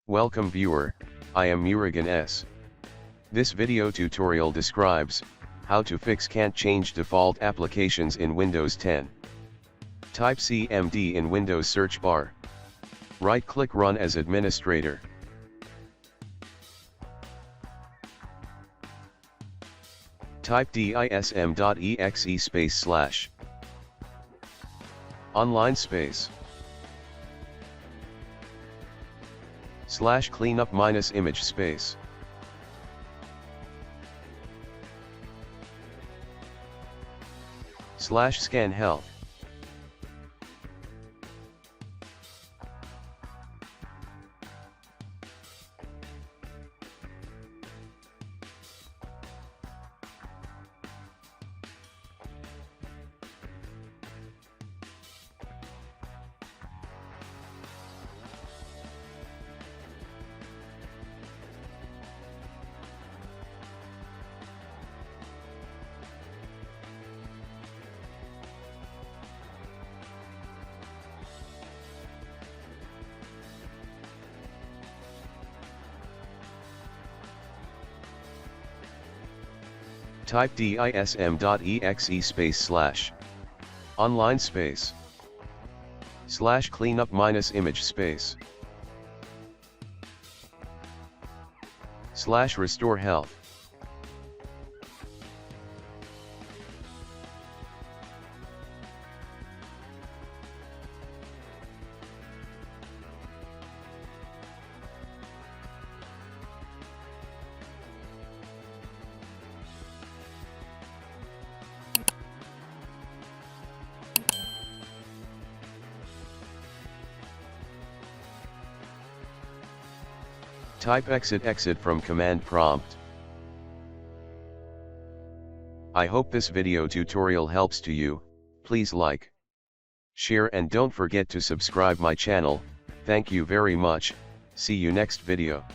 Welcome viewer, I am Murugan S. This video tutorial describes how to fix can't change default applications in Windows 10. Type CMD in Windows search bar. Right-click Run as administrator. Type dism.exe space/ online space / cleanup - image space / scan health. Type dism.exe space / online space / cleanup - image space / restore health. Type exit from command prompt. I hope this video tutorial helps to you. Please like, share and don't forget to subscribe my channel. Thank you very much. See you next video.